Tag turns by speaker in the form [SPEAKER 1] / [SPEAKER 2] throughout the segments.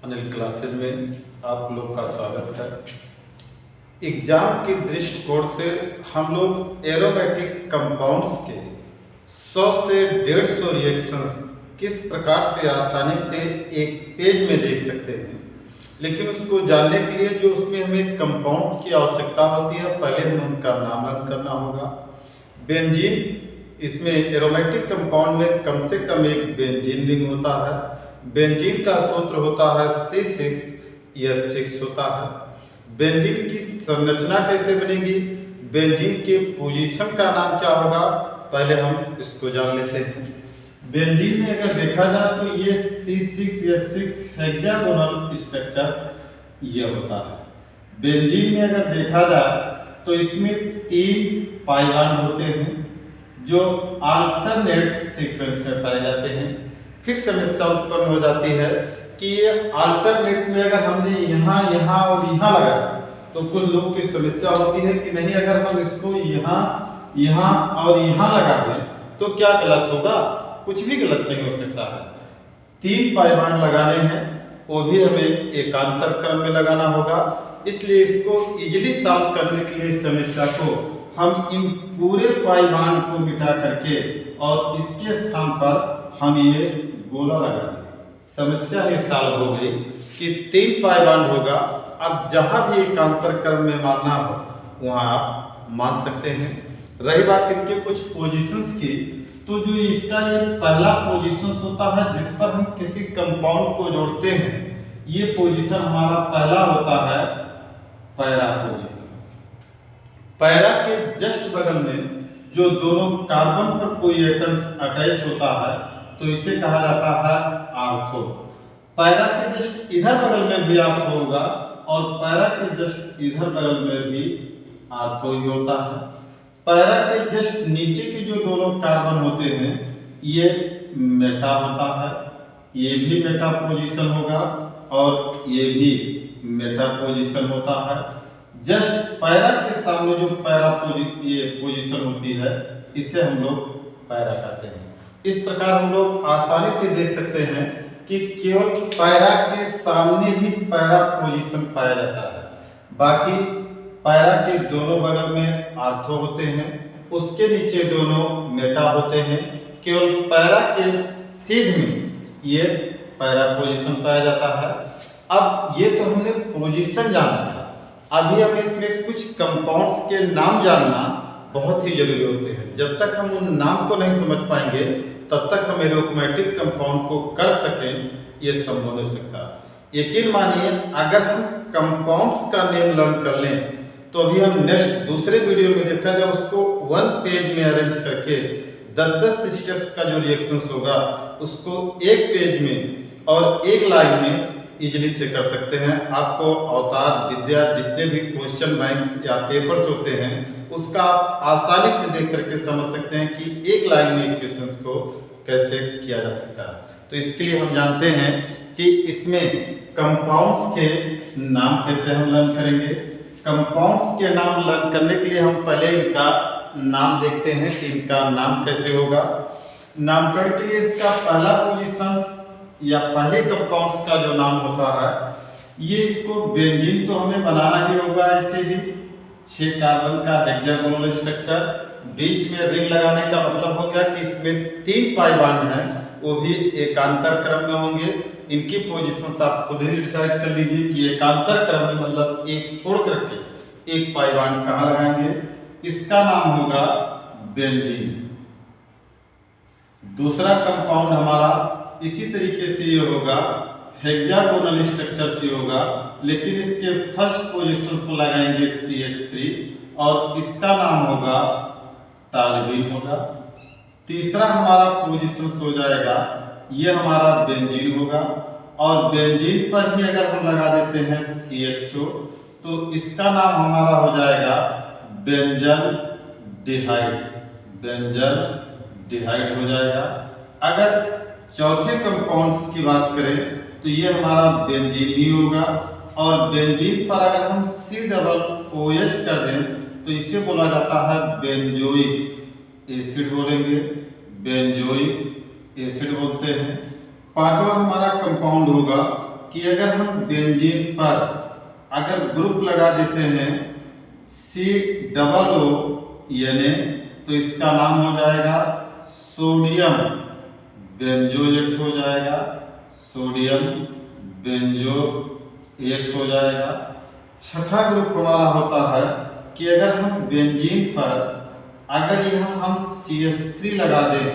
[SPEAKER 1] Anil classes में आप लोग का स्वागत है। एग्जाम के दृष्टिकोण से हम लोग एरोमेटिक कंपाउंड्स के 100 से 150 रिएक्शंस किस प्रकार से आसानी से एक पेज में देख सकते हैं, लेकिन उसको जानने के लिए जो उसमें हमें कंपाउंड की आवश्यकता होती है, पहले हमें उनका नामकरण करना होगा। बेंजीन, इसमें एरोमेटिक कंपाउंड में कम से कम एक बेंजीन रिंग होता है। बेंजीन का सूत्र होता है C6H6 होता है। बेंजीन की संरचना कैसे बनेगी, बेंजीन के पोजीशन का नाम क्या होगा, पहले हम इसको जान लेते हैं। बेंजीन में अगर देखा जाए तो ये C6H6 हेक्सागोनल स्ट्रक्चर ये होता है। बेंजीन में अगर देखा जाए तो इसमें 3 पाई बॉन्ड होते हैं जो अल्टरनेट सीक्वेंस में पाए जाते हैं। फिर समस्या उत्पन्न हो जाती है कि ये अल्टरनेट में अगर हमने यहाँ यहाँ और यहाँ लगाया तो कुछ लोग की समस्या होती है कि नहीं, अगर हम इसको यहाँ यहाँ और यहाँ लगा दें तो क्या गलत होगा, कुछ भी गलत नहीं हो सकता है। 3 पाई बॉन्ड लगाने हैं, वो भी हमें एकांतर क्रम में लगाना होगा। इसलिए इसको इजीली सॉल्व करने के लिए इस समस्या को हम इन पूरे पाई बॉन्ड को मिटा करके और इसके स्थान पर हम ये गोला लगा दें। समस्या ये सॉल्व हो गई कि 3 पाई बॉन्ड होगा। अब जहां भी एकांतर क्रम में मानना हो वहां आप मान सकते हैं। रही बात इनके कुछ पोजीशंस की, तो जो इसका ये पहला पोजीशन होता है जिस पर हम किसी कंपाउंड को जोड़ते हैं, ये पोजीशन हमारा पहला होता है पैरा पोजीशन। पैरा के जस्ट बगल में जो दोनों कार्बन पर कोई एटम्स अटैच होता है तो इसे कहा जाता है आर्थो। पैरा के जस्ट इधर बगल में भी आर्थो होगा और पैरा के जस्ट इधर बगल में भी आर्थो ही होता है। पैरा के जस्ट नीचे के जो दोनों कार्बन होते हैं ये मेटा होता है, ये भी मेटा पोजीशन होगा और ये भी मेटा पोजीशन होता है। जस्ट पैरा के सामने जो पैरा पोजीशन होती है इसे हम लोग पैरा कहते हैं। इस प्रकार हम लोग आसानी से देख सकते हैं कि केवल पैरा के सामने ही पैरा पोजीशन पाया जाता है, बाकी पैरा के दोनों बगल में आर्थो होते हैं, उसके नीचे दोनों मेटा होते हैं। केवल पैरा के सीध में ये पैरा पोजीशन पाया जाता है। अब ये तो हमने पोजीशन जान लिया, अभी हमें इसमें कुछ कंपाउंड्स के नाम जानना बहुत ही जरूरी होते हैं। जब तक हम उन नाम को नहीं समझ पाएंगे तब तक हम एरोमेटिक कंपाउंड को कर सकें ये संभव नहीं सकता। यकीन मानिए, अगर हम कंपाउंड्स का नेम लर्न कर लें तो अभी हम नेक्स्ट दूसरे वीडियो में देखा जाए उसको 1 पेज में अरेंज करके 10-10 स्टेप्स का जो रिएक्शंस होगा उसको एक पेज में और एक लाइन में इजीली से कर सकते हैं। आपको अवतार विद्या जितने भी क्वेश्चन बैंक्स या पेपर्स होते हैं उसका आप आसानी से देख करके समझ सकते हैं कि एक लाइन में इक्वेशंस को कैसे किया जा सकता है। तो इसके लिए हम जानते हैं कि इसमें कंपाउंड्स के नाम कैसे हम लर्न करेंगे। कंपाउंड्स के नाम लर्न करने के लिए हम पहले इनका नाम देखते हैं कि इनका नाम कैसे होगा। नामकरण के लिए इसका पहला पोजीशन या पहले कंपाउंड्स का जो नाम होता है ये, इसको बेंजीन तो हमें बनाना ही होगा। ऐसे भी 6 कार्बन का हेक्सागोनल स्ट्रक्चर, बीच में रिंग लगाने का मतलब हो गया कि इसमें 3 पाई बॉन्ड हैं, वो भी एकांतर क्रम में होंगे। इनकी पोजीशंस आप खुद ही डिसाइड कर लीजिए कि एकांतर क्रम में मतलब एक छोड़ करके एक पाई बॉन्ड कहाँ लगाएंगे। इसका नाम होगा बेंजीन। दूसरा कंपाउंड हमारा इसी तरीके से ये होगा, हेक्सागोनल स्ट्रक्चर से होगा, लेकिन इसके फर्स्ट पोजीशन को लगाएंगे CH3 और इसका नाम होगा टॉल्यूइन होगा। तीसरा हमारा पोजीशन हो जाएगा, ये हमारा बेंजीन होगा और बेंजीन पर ही अगर हम लगा देते हैं CHO तो इसका नाम हमारा हो जाएगा बेंजल डिहाइड। बेंजल डिहाइड हो जाएगा। अगर चौथे कंपाउंड्स की बात करें तो ये हमारा बेंजीन ही होगा और बेंजीन पर अगर हम COOH कर दें तो इसे बोला जाता है बेंजोइक एसिड बोलेंगे, बेंजोइक एसिड बोलते हैं। पांचवा हमारा कंपाउंड होगा कि अगर हम बेंजीन पर अगर ग्रुप लगा देते हैं COO तो इसका नाम हो जाएगा सोडियम बेंजोएट हो जाएगा, सोडियम बेंजोएट हो जाएगा। छठा ग्रुप हमारा होता है कि अगर हम बेंजीन पर अगर यहाँ हम CH3 लगा दें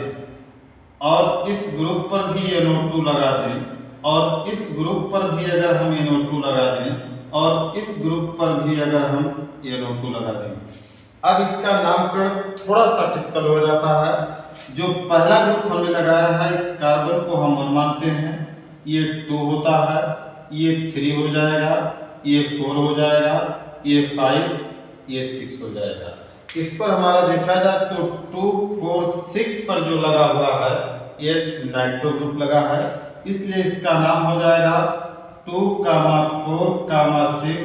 [SPEAKER 1] और इस ग्रुप पर भी NO2 लगा दें और इस ग्रुप पर भी अगर हम NO2 लगा दें और इस ग्रुप पर भी अगर हम NO2 लगा दें, अब इसका नामकरण थोड़ा सा टिपिकल हो जाता है। जो पहला ग्रुप हमने लगाया है इस कार्बन को हम 1 मानते हैं, ये 2 होता है, ये 3 हो जाएगा, ये 4 हो जाएगा, ये 5, ये 6 हो जाएगा। इस पर हमारा देखा जाए तो 2, 4, 6 पर जो लगा हुआ है ये नाइट्रो ग्रुप लगा है, इसलिए इसका नाम हो जाएगा 2, 4, 6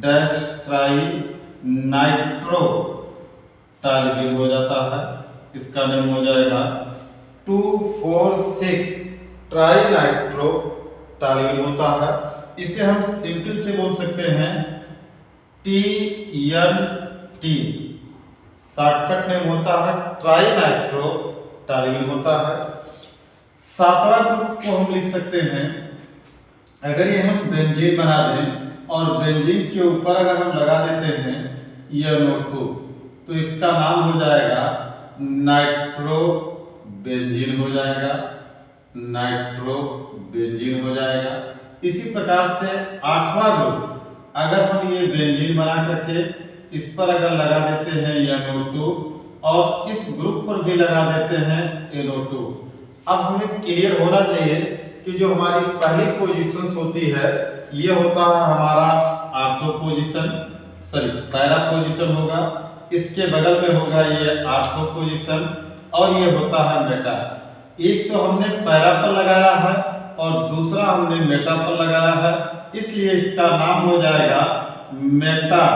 [SPEAKER 1] डैश ट्राई नाइट्रो टालिबिन हो जाता है। इसका नाम हो जाएगा 2, 4, 6 ट्राई नाइट्रो टालिबिन होता है। इसे हम सिंपल से बोल सकते हैं TNT, शॉर्टकट नेम होता है ट्राई नाइट्रो टालिबिन होता है। सातवां ग्रुप को हम लिख सकते हैं, अगर ये हम बेंजीन बना दें और बेंजीन के ऊपर अगर हम लगा देते हैं NO2 तो इसका नाम हो जाएगा नाइट्रो बेंजीन हो जाएगा, नाइट्रो बेंजीन हो जाएगा। इसी प्रकार से आठवां ग्रुप अगर हम ये बेंजीन बना करके इस पर अगर लगा देते हैं NO2 और इस ग्रुप पर भी लगा देते हैं NO2, अब हमें क्लियर होना चाहिए कि जो हमारी पहली पोजीशन होती है ये होता है हमारा आर्थो पोजीशन, पैरा पोजीशन होगा, इसके बगल में होगा ये आर्थो पोजीशन और ये होता है मेटा। एक तो हमने पैरा पर लगाया है और दूसरा हमने मेटा पर लगाया है, इसलिए इसका नाम हो जाएगा मेटा।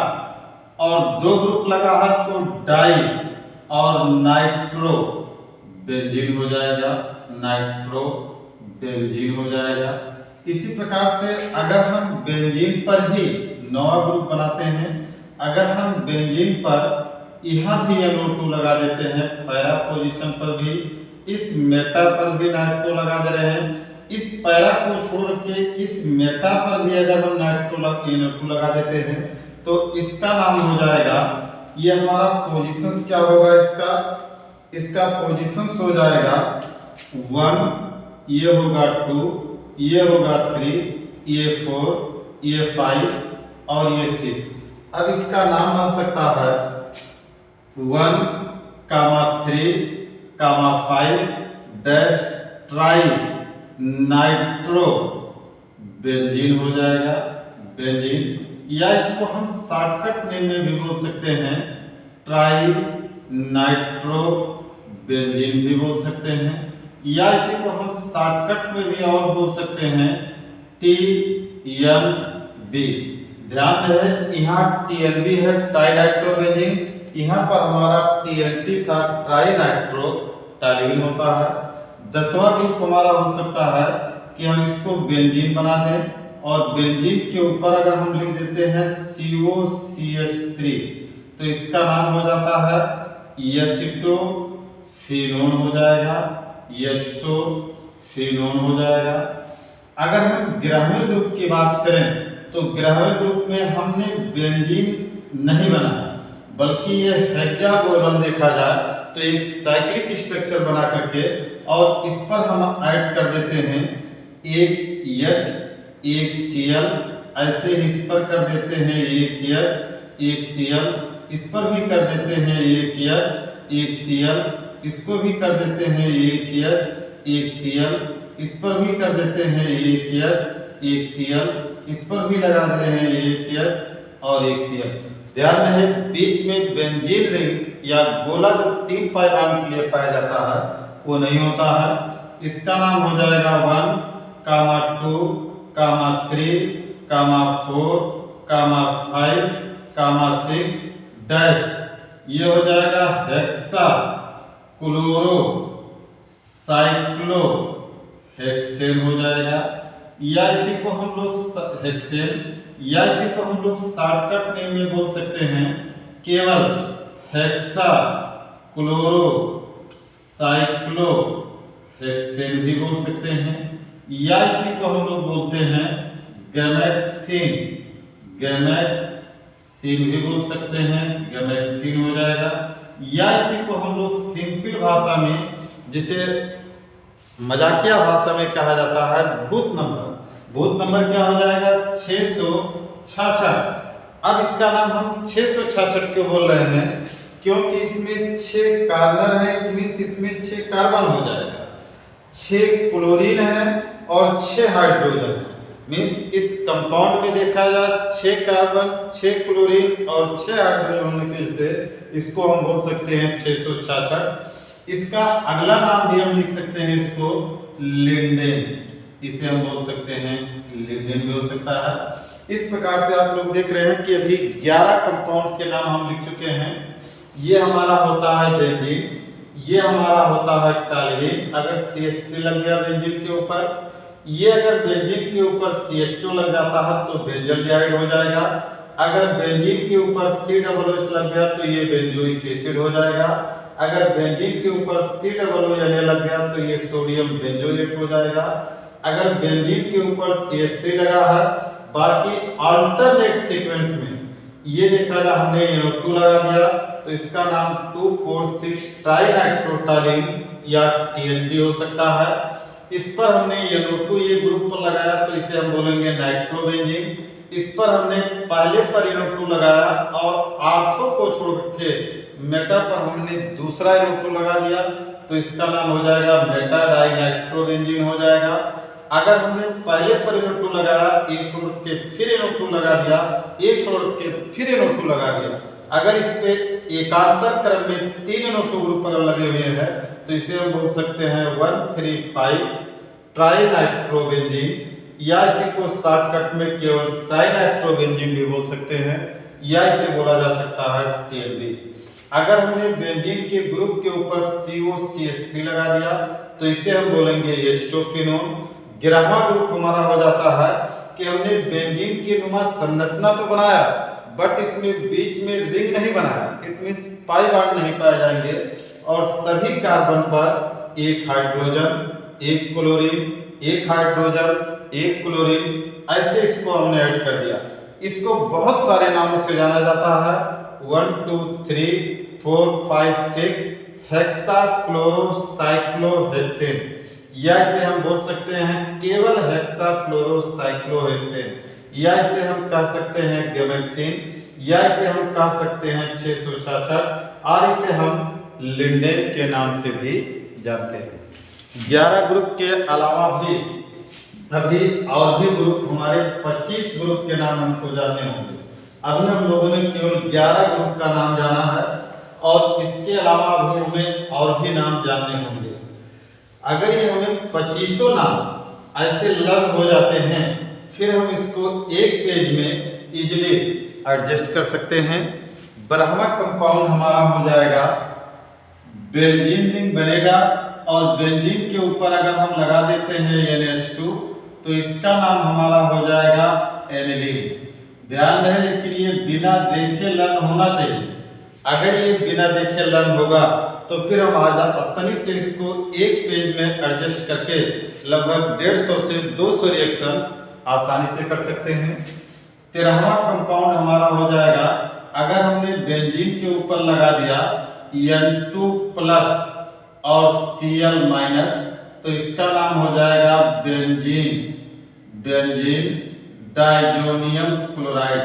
[SPEAKER 1] और 2 ग्रुप लगा है तो डाई और नाइट्रो बेंजीन हो जाएगा, नाइट्रो बेंजीन हो जाएगा। इसी प्रकार से अगर हम बेंजीन पर ही 9वां ग्रुप बनाते हैं, अगर हम बेंजीन पर यहाँ भी NO2 लगा देते हैं, पैरा पोजीशन पर भी, इस मेटा पर भी नाइट्रो लगा दे रहे हैं, इस पैरा को छोड़ के इस मेटा पर भी अगर हम NO2 लगा देते हैं तो इसका नाम हो जाएगा, ये हमारा पोजीशंस क्या होगा, इसका पोजीशंस हो जाएगा 1, ये होगा 2, ये होगा 3, ये 4, ये 5 और ये 6। अब इसका नाम बन सकता है 1, 3, 5 डैश ट्राई नाइट्रो बेंजीन हो जाएगा, बेंजीन। या इसको हम शॉर्टकट नेम में भी बोल सकते हैं ट्राई नाइट्रो बेंजीन भी बोल सकते हैं, या इसी को हम शॉर्टकट में भी और बोल सकते हैं TNB। ध्यान रहे यहाँ TNB है ट्राई नाइट्रो बेंजीन, यहाँ पर हमारा TNT था ट्राई नाइट्रो टालिबिन होता है। 10वां ग्रुप हमारा हो सकता है कि हम इसको बेंजीन बना दें और बेंजीन के ऊपर अगर हम लिख देते हैं COCH3 तो इसका नाम हो जाता है एसिटोफिनोन हो जाएगा, एस्टोफिनोन हो जाएगा। अगर हम 11वें ग्रुप की बात करें तो 11वें ग्रुप में हमने बेंजीन नहीं बनाया, बल्कि ये हेक्सागोनल देखा जाए तो एक साइक्लिक स्ट्रक्चर बना करके और इस पर हम ऐड कर देते हैं एक H, एक Cl, ऐसे ही इस पर कर देते हैं एक H, एक Cl, इस पर भी कर देते हैं एक H, एक Cl, इसको भी कर देते हैं एक H, एक Cl, इस पर भी कर देते हैं एक H, एक Cl, इस पर भी लगा दे रहे हैं एक H और एक Cl। ध्यान रहे बीच में बेंजीन रिंग या गोला जो 3 पाइबान के लिए पाया जाता है वो नहीं होता है। इसका नाम हो जाएगा 1, 2, 3, 4, 5, 6 डैश, ये हो जाएगा हेक्सा क्लोरो साइक्लो हेक्सेन हो जाएगा, या इसी को हम लोग हेक्सेन, या इसी को हम लोग शॉर्टकट नेम में बोल सकते हैं केवल हेक्सा क्लोरो साइक्लो हेक्सेन भी बोल सकते हैं, या इसी को हम लोग बोलते हैं गैमेक्सिन, गैमेक्सिन भी बोल सकते हैं, गैमेक्सिन हो जाएगा। या इसी को हम लोग सिंपल भाषा में, जिसे मजाकिया भाषा में कहा जाता है भूत नंबर। भूत नंबर क्या हो जाएगा 666। अब इसका नाम हम 666 क्यों बोल रहे हैं, क्योंकि इसमें 6 कार्बन है, इट मींस इसमें 6 कार्बन हो जाएगा, 6 क्लोरीन है और 6 हाइड्रोजन है। मींस इस कंपाउंड में देखा जाए 6 कार्बन, 6 क्लोरीन और 6 हाइड्रोजन होने की वजह से इसको हम बोल सकते हैं 666। इसका अगला नाम भी हम लिख सकते हैं इसको लिंडेन, इसे हम बोल सकते हैं लिंडेन भी हो सकता है। इस प्रकार से आप लोग देख रहे हैं कि अभी 11 कंपाउंड के नाम हम लिख चुके हैं। ये हमारा होता है बेंजीन, ये हमारा होता है टॉल्यूइन, अगर CH3 लग गया बेंजीन के ऊपर। ये अगर बेंजीन के ऊपर CHO लग जाता है तो बेंजोइक हो जाएगा। अगर बेंजीन के ऊपर COOH लग गया तो ये बेंजोइक एसिड हो जाएगा। अगर बेंजीन के ऊपर COONA लग गया तो ये सोडियम बेंजोएट हो जाएगा। अगर बेंजीन के ऊपर CH3 लगा है, बाकी अल्टरनेट सीक्वेंस में ये देखा जा हमने NO2 लगा दिया तो इसका नाम 2,4,6 ट्राइनाइट्रोटोलीन या TNT हो सकता है। इस पर हमने NO2 ये ग्रुप पर लगाया तो इसे हम बोलेंगे नाइट्रोबेंजीन। इस पर हमने पहले पर NO2 लगाया और आर्थो को छोड़ के मेटा पर हमने दूसरा NO2 लगा दिया तो इसका नाम हो जाएगा मेटा डाइनाइट्रोबेंजीन हो जाएगा। अगर हमने पहले पर NO2 लगाया, एक छोड़ के फिर NO2 लगा दिया, एक छोड़ के फिर NO2 लगा दिया, अगर इस पे एकांतर क्रम में 3 NO2 ग्रुप अगर लगे हुए हैं तो इसे हम बोल सकते हैं 1,3,5 ट्राइनाइट्रोबेंजीन, या इसी को शॉर्टकट में केवल ट्राइनाइट्रोबेंजीन भी बोल सकते हैं, या इसे बोला जा सकता है TNB। अगर हमने बेंजीन के ग्रुप के ऊपर COCH3 लगा दिया तो इसे हम बोलेंगे एस्टोफिनोन। 11वां ग्रुप हमारा हो जाता है कि हमने बेंजीन की नुमा संरचना तो बनाया बट इसमें बीच में रिंग नहीं बनाया, इट मींस पाई बॉन्ड नहीं पाए जाएंगे और सभी कार्बन पर एक हाइड्रोजन, एक क्लोरीन, एक हाइड्रोजन, एक क्लोरीन, ऐसे इसको हमने ऐड कर दिया। इसको बहुत सारे नामों से जाना जाता है 1 2 3 4 5 6 हेक्सा क्लोरोसाइक्लोहेक्सेन, या इसे हम बोल सकते हैं केवल हेक्सा क्लोरोसाइक्लोहेक्सेन, या इसे हम कह सकते हैं गैमेक्सिन, या इसे हम कह सकते हैं 666 और इसे हम लिंडेन के नाम से भी जानते हैं। 11 ग्रुप के अलावा भी अभी और भी ग्रुप, हमारे 25 ग्रुप के नाम हमको जानने होंगे। अभी हम लोगों ने केवल 11 ग्रुप का नाम जाना है और इसके अलावा अभी हमें और भी नाम जानने होंगे। अगर ये हमें 25 नाम ऐसे लर्न हो जाते हैं फिर हम इसको एक पेज में इजीली एडजस्ट कर सकते हैं। 12वां कंपाउंड हमारा हो जाएगा बेंजीन रिंग बनेगा और बेंजीन के ऊपर अगर हम लगा देते हैं NH2 तो इसका नाम हमारा हो जाएगा एनिलीन। ध्यान रहे लेकिन ये बिना देखे लर्न होना चाहिए। अगर ये बिना देखे लर्न होगा तो फिर हम आसानी से इसको एक पेज में एडजस्ट करके लगभग 150 से 200 रिएक्शन आसानी से कर सकते हैं। 13वां कंपाउंड हमारा हो जाएगा, अगर हमने बेंजीन के ऊपर लगा दिया N2 प्लस और Cl माइनस तो इसका नाम हो जाएगा बेंजीन डाइजोनियम क्लोराइड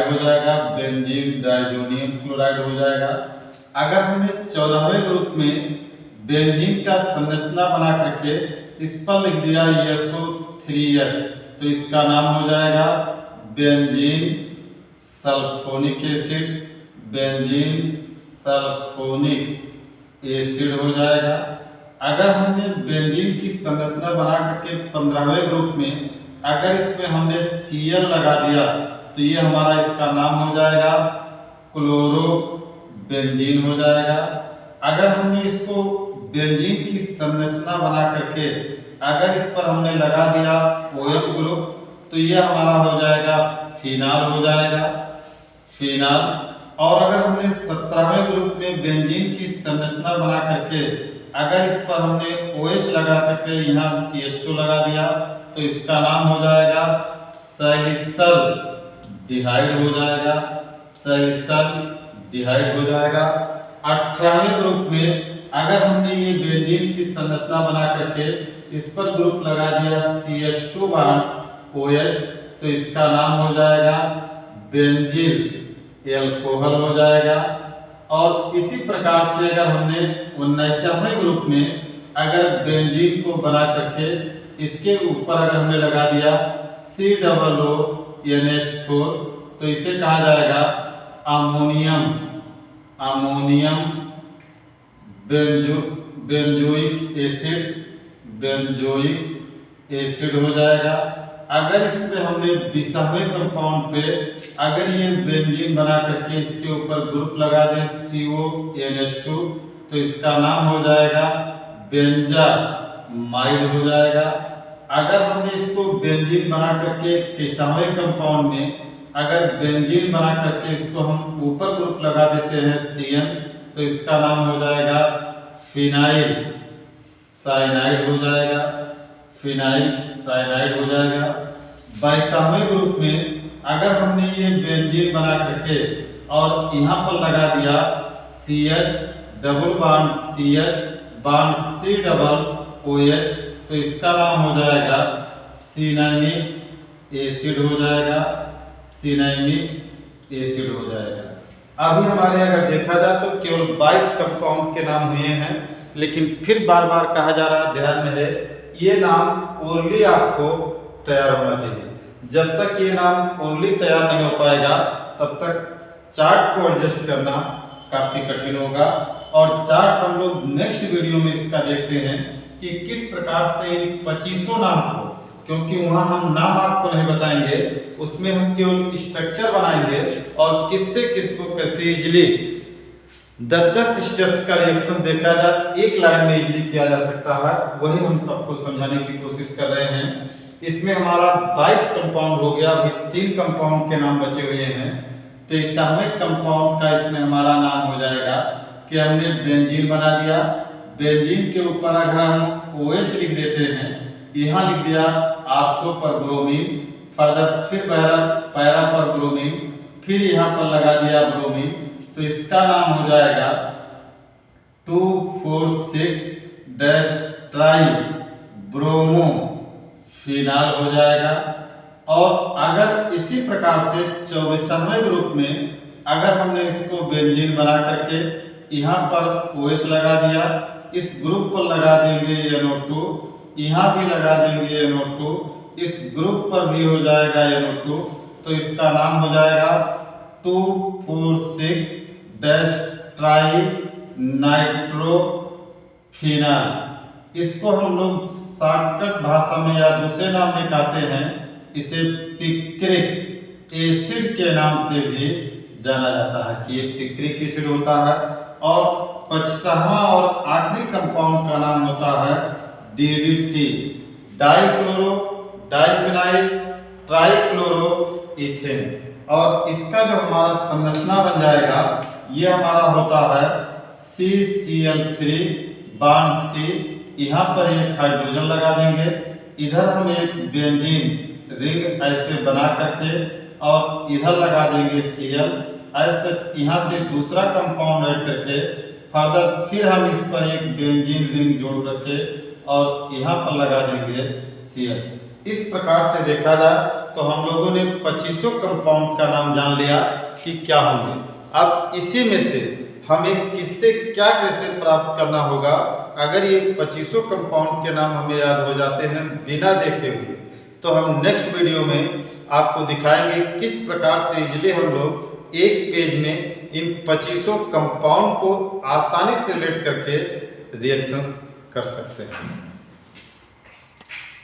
[SPEAKER 1] हो जाएगा, बेंजीन डाइजोनियम क्लोराइड हो जाएगा। अगर हमने 14वें ग्रुप में बेंजीन का संरचना बना करके इस पर लिख दिया SO3H तो इसका नाम हो जाएगा benzene sulphonic acid, benzene sulphonic acid हो जाएगा। अगर हमने बेंजीन की संरचना बना करके 15वें ग्रुप में अगर इसमें हमने Cl लगा दिया तो ये हमारा इसका नाम हो जाएगा क्लोरो बेंजीन हो जाएगा। अगर हमने इसको बेंजीन की संरचना बना करके अगर इस पर हमने लगा दिया OH ग्रुप तो ये हमारा हो जाएगा फिनाल हो जाएगा, फिनाल। और अगर हमने 17वें ग्रुप में बेंजीन की संरचना बना करके अगर इस पर हमने OH लगा करके यहाँ CHO लगा दिया तो इसका नाम हो जाएगा सैलिसल डिहाइड हो जाएगा, सैलिसल डिहाइड हो जाएगा। 18वें ग्रुप में अगर हमने ये बेंजीन की संरचना बना करके इस पर ग्रुप लगा दिया CH2 बॉन्ड OH तो इसका नाम हो जाएगा बेंजील एल्कोहल हो जाएगा। और इसी प्रकार से अगर हमने 19वें ग्रुप में अगर बेंजीन को बना करके इसके ऊपर अगर हमने लगा दिया COONH4 तो इसे कहा जाएगा अमोनियम बेंजोइक एसिड हो जाएगा। अगर इसमें हमने 20वें कंपाउंड पे अगर ये बेंजीन बना करके इसके ऊपर ग्रुप लगा दें CONH2 तो इसका नाम हो जाएगा बेंजामाइड हो जाएगा। अगर हमने इसको बेंजीन बना करके 21वें कंपाउंड में अगर बेंजीन बना करके इसको हम ऊपर ग्रुप लगा देते हैं CN तो इसका नाम हो जाएगा फिनाइल साइनाइड हो जाएगा, फिनाइल साइनाइड हो जाएगा। 22वें ग्रुप में अगर हमने ये बेंजीन बना करके और यहाँ पर लगा दिया CH double bond CH bond C double OH तो इसका नाम हो जाएगा सिनामिक एसिड हो जाएगा, सिनामिक एसिड हो जाएगा। अभी हमारे अगर देखा जाए तो केवल 22 कंपाउंड के नाम हुए हैं, लेकिन फिर बार बार कहा जा रहा है, ध्यान में है ये नाम ओरली आपको तैयार होना चाहिए। जब तक ये नाम ओरली तैयार नहीं हो पाएगा तब तक चार्ट को एडजस्ट करना काफी कठिन होगा। और चार्ट हम लोग नेक्स्ट वीडियो में इसका देखते हैं कि किस प्रकार से इन 25 नाम को, क्योंकि वहां हम नाम आपको नहीं बताएंगे, उसमें हम केवल स्ट्रक्चर बनाएंगे और किससे किसको कैसे इजिली 10-10 स्टेप्स का रिएक्शन देखा जाए एक लाइन में इजिली किया जा सकता है, वही हम सबको समझाने की कोशिश कर रहे हैं। इसमें हमारा 22 कंपाउंड हो गया, अभी 3 कंपाउंड के नाम बचे हुए हैं। 23वें कंपाउंड का इसमें हमारा नाम हो जाएगा कि हमने बेंजीन बना दिया, बेंजीन के ऊपर अगर हम OH लिख देते हैं, यहाँ लिख दिया आर्थो पर ब्रोमीन, फर्दर फिर पैरा पर ब्रोमीन, फिर यहाँ पर लगा दिया ब्रोमीन तो इसका नाम हो जाएगा 2,4,6 ट्राई ब्रोमो फिनाल हो जाएगा। और अगर इसी प्रकार से 24वें ग्रुप में अगर हमने इसको बेंजीन बना करके यहाँ पर OH लगा दिया, इस ग्रुप पर लगा देंगे NO2, यहाँ भी लगा देंगे NO2, इस ग्रुप पर भी हो जाएगा NO2 तो इसका नाम हो जाएगा 2,4,6 ट्राई नाइट्रोफिनाल। इसको हम लोग शॉर्टकट भाषा में या दूसरे नाम में कहते हैं, इसे पिक्रिक एसिड के नाम से भी जाना जाता है कि ये पिक्रिक एसिड होता है। और 25वां और आखिरी कंपाउंड का नाम होता है DDT डाइक्लोरो डाइफिनाइल ट्राइक्लोरोइथेन। और इसका जो हमारा संरचना बन जाएगा ये हमारा होता है CCl3 बॉन्ड C, यहाँ पर एक हाइड्रोजन लगा देंगे, इधर हम एक बेंजीन रिंग ऐसे बना करके और इधर लगा देंगे Cl ऐसे, यहाँ से दूसरा कंपाउंड ऐड करके फर्दर फिर हम इस पर एक बेंजीन रिंग जोड़ करके और यहाँ पर लगा देंगे Cl। इस प्रकार से देखा जाए तो हम लोगों ने 25 कंपाउंड का नाम जान लिया कि क्या होंगे। अब इसी में से हमें किससे क्या कैसे प्राप्त करना होगा। अगर ये 25 कंपाउंड के नाम हमें याद हो जाते हैं बिना देखे हुए तो हम नेक्स्ट वीडियो में आपको दिखाएंगे किस प्रकार से इजिली हम लोग एक पेज में इन 25 कंपाउंड को आसानी से रिलेट करके रिएक्शंस कर सकते हैं।